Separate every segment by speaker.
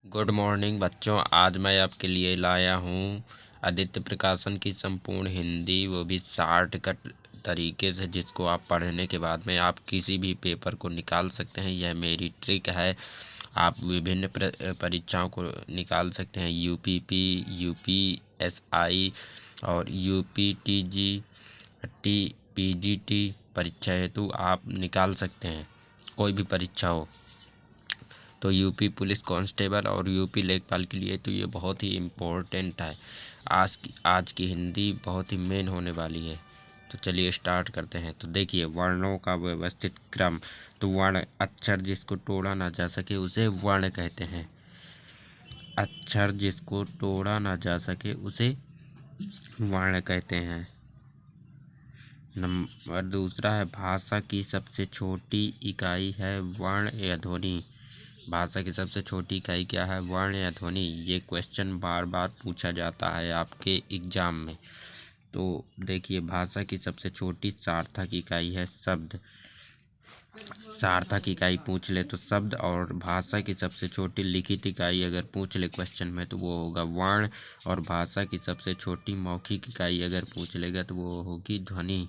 Speaker 1: Good morning बच्चों। आज मैं आपके लिए लाया हूँ आदित्य प्रकाशन की संपूर्ण हिंदी, वो भी शॉर्टकट तरीके से, जिसको आप पढ़ने के बाद में आप किसी भी पेपर को निकाल सकते हैं। यह मेरी ट्रिक है। आप विभिन्न परीक्षाओं को निकाल सकते हैं। यूपीपी, यूपीएसआई और यूपीटीजी, पीजीटी परीक्षा हेतु आप निकाल सकते हैं, कोई भी परीक्षा हो। तो यूपी पुलिस कांस्टेबल और यूपी लेखपाल के लिए तो ये बहुत ही इम्पोर्टेंट है। आज की हिंदी बहुत ही मेन होने वाली है। तो चलिए स्टार्ट करते हैं। तो देखिए, वर्णों का व्यवस्थित क्रम। तो वर्ण, अक्षर जिसको तोड़ा ना जा सके उसे वर्ण कहते हैं। अक्षर जिसको तोड़ा ना जा सके उसे वर्ण कहते हैं। नंबर दूसरा है, भाषा की सबसे छोटी इकाई है वर्ण या ध्वनि। भाषा की सबसे छोटी इकाई क्या है? वर्ण या ध्वनि। ये क्वेश्चन बार बार पूछा जाता है आपके एग्जाम में। तो देखिए, भाषा की सबसे छोटी सार्थक इकाई है शब्द। सार्थक इकाई पूछ ले तो शब्द, और भाषा की सबसे छोटी लिखित इकाई अगर पूछ ले क्वेश्चन में तो वो होगा वर्ण, और भाषा की सबसे छोटी मौखिक इकाई अगर पूछ लेगा तो वो होगी ध्वनि।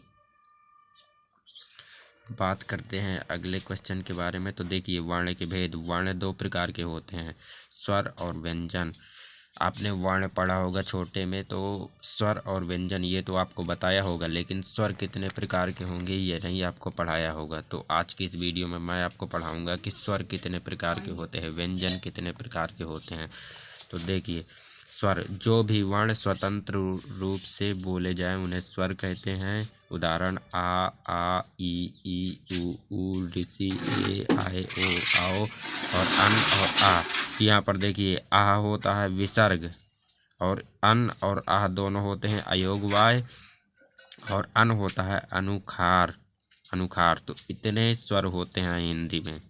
Speaker 1: बात करते हैं अगले क्वेश्चन के बारे में। तो देखिए, वर्ण के भेद। वर्ण दो प्रकार के होते हैं, स्वर और व्यंजन। आपने वर्ण पढ़ा होगा छोटे में, तो स्वर और व्यंजन ये तो आपको बताया होगा, लेकिन स्वर कितने प्रकार के होंगे ये नहीं आपको पढ़ाया होगा। तो आज की इस वीडियो में मैं आपको पढ़ाऊंगा कि स्वर कितने प्रकार के होते हैं, व्यंजन कितने प्रकार के होते हैं। तो देखिए, स्वर, जो भी वर्ण स्वतंत्र रूप से बोले जाएं उन्हें स्वर कहते हैं। उदाहरण आ, ई, ऊ, ऋषि, ए, आए, ओ, आओ, और अन और आ। यहाँ पर देखिए, आ होता है विसर्ग, और अन और आ दोनों होते हैं अयोगवाय, और अन होता है अनुखार। तो इतने स्वर होते हैं हिंदी में,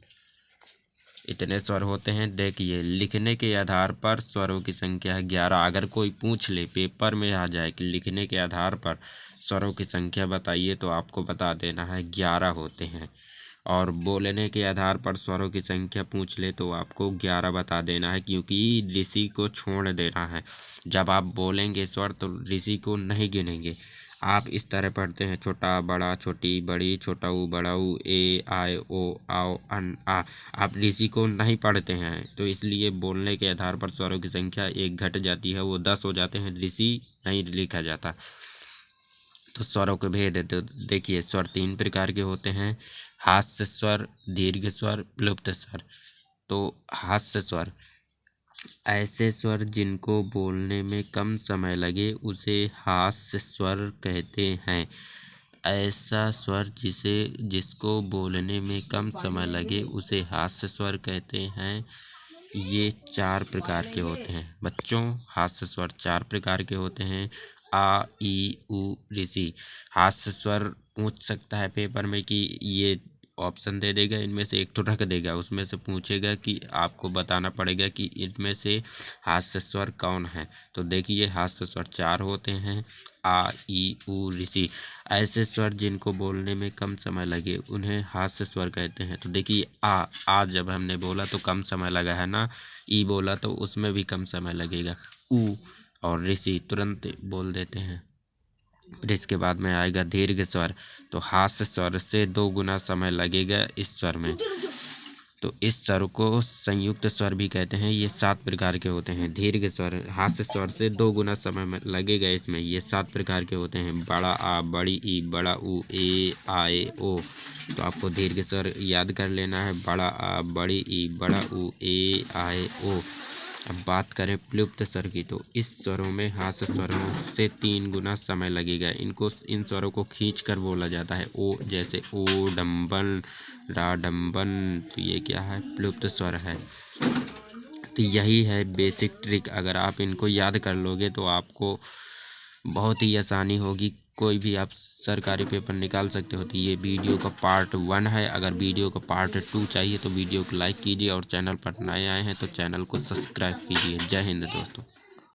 Speaker 1: इतने स्वर होते हैं। देखिए, लिखने के आधार पर स्वरों की संख्या है 11। अगर कोई पूछ ले, पेपर में आ जाए कि लिखने के आधार पर स्वरों की संख्या बताइए, तो आपको बता देना है 11 होते हैं। और बोलने के आधार पर स्वरों की संख्या पूछ ले तो आपको 11 बता देना है, क्योंकि ऋषि को छोड़ देना है। जब आप बोलेंगे स्वर तो ऋषि को नहीं गिनेंगे। आप इस तरह पढ़ते हैं, छोटा बड़ा, छोटी बड़ी, छोटा ऊ बड़ा ऊ, ए आए ओ आओ अन आ। आप ऋषि को नहीं पढ़ते हैं, तो इसलिए बोलने के आधार पर स्वरों की संख्या एक घट जाती है, वो 10 हो जाते हैं, ऋषि नहीं लिखा जाता। तो स्वरों के भेद है। तो देखिए, स्वर 3 प्रकार के होते हैं, हास्य स्वर, दीर्घ स्वर, प्लुप्त स्वर। तो हास्य स्वर, ऐसे स्वर जिनको बोलने में कम समय लगे उसे हास्य स्वर कहते हैं। ऐसा स्वर जिसको बोलने में कम समय लगे उसे हास्य स्वर कहते हैं। ये 4 प्रकार के होते हैं बच्चों। हास्य स्वर 4 प्रकार के होते हैं। आ, ई, ऊ, ऋषि। हास्य स्वर पूछ सकता है पेपर में कि ये ऑप्शन दे देगा, इनमें से एक तो रख देगा, उसमें से पूछेगा कि आपको बताना पड़ेगा कि इनमें से हास्य स्वर कौन है। तो देखिए, हास्य स्वर 4 होते हैं, आ, ई, ऊ, ऋषि। ऐसे स्वर जिनको बोलने में कम समय लगे उन्हें हास्य स्वर कहते हैं। तो देखिए, आ जब हमने बोला तो कम समय लगा है ना, ई बोला तो उसमें भी कम समय लगेगा, ऊ और ऋषि तुरंत बोल देते हैं। फिर इसके बाद में आएगा दीर्घ स्वर। तो हास्य स्वर से 2 गुना समय लगेगा इस स्वर में। तो इस स्वर को संयुक्त स्वर भी कहते हैं। ये 7 प्रकार के होते हैं। दीर्घ स्वर, हास्य स्वर से 2 गुना समय में लगेगा इसमें। ये 7 प्रकार के होते हैं, बड़ा आ, बड़ी ई, बड़ा ऊ, ए आए ओ। तो आपको दीर्घ स्वर याद कर लेना है, बड़ा आ, बड़ी ई, बड़ा ऊ, ए आए ओ। अब बात करें प्लुप्त स्वर की, तो इस स्वरों में हास्य स्वरों से 3 गुना समय लगेगा। इन स्वरों को खींच कर बोला जाता है। ओ, जैसे ओ डम्बन, रा डम्बन। तो ये क्या है? प्लुप्त स्वर है। तो यही है बेसिक ट्रिक। अगर आप इनको याद कर लोगे तो आपको बहुत ही आसानी होगी, कोई भी आप सरकारी पेपर निकाल सकते हो। तो ये वीडियो का पार्ट 1 है। अगर वीडियो का पार्ट 2 चाहिए तो वीडियो को लाइक कीजिए, और चैनल पर नए आए हैं तो चैनल को सब्सक्राइब कीजिए। जय हिंद दोस्तों।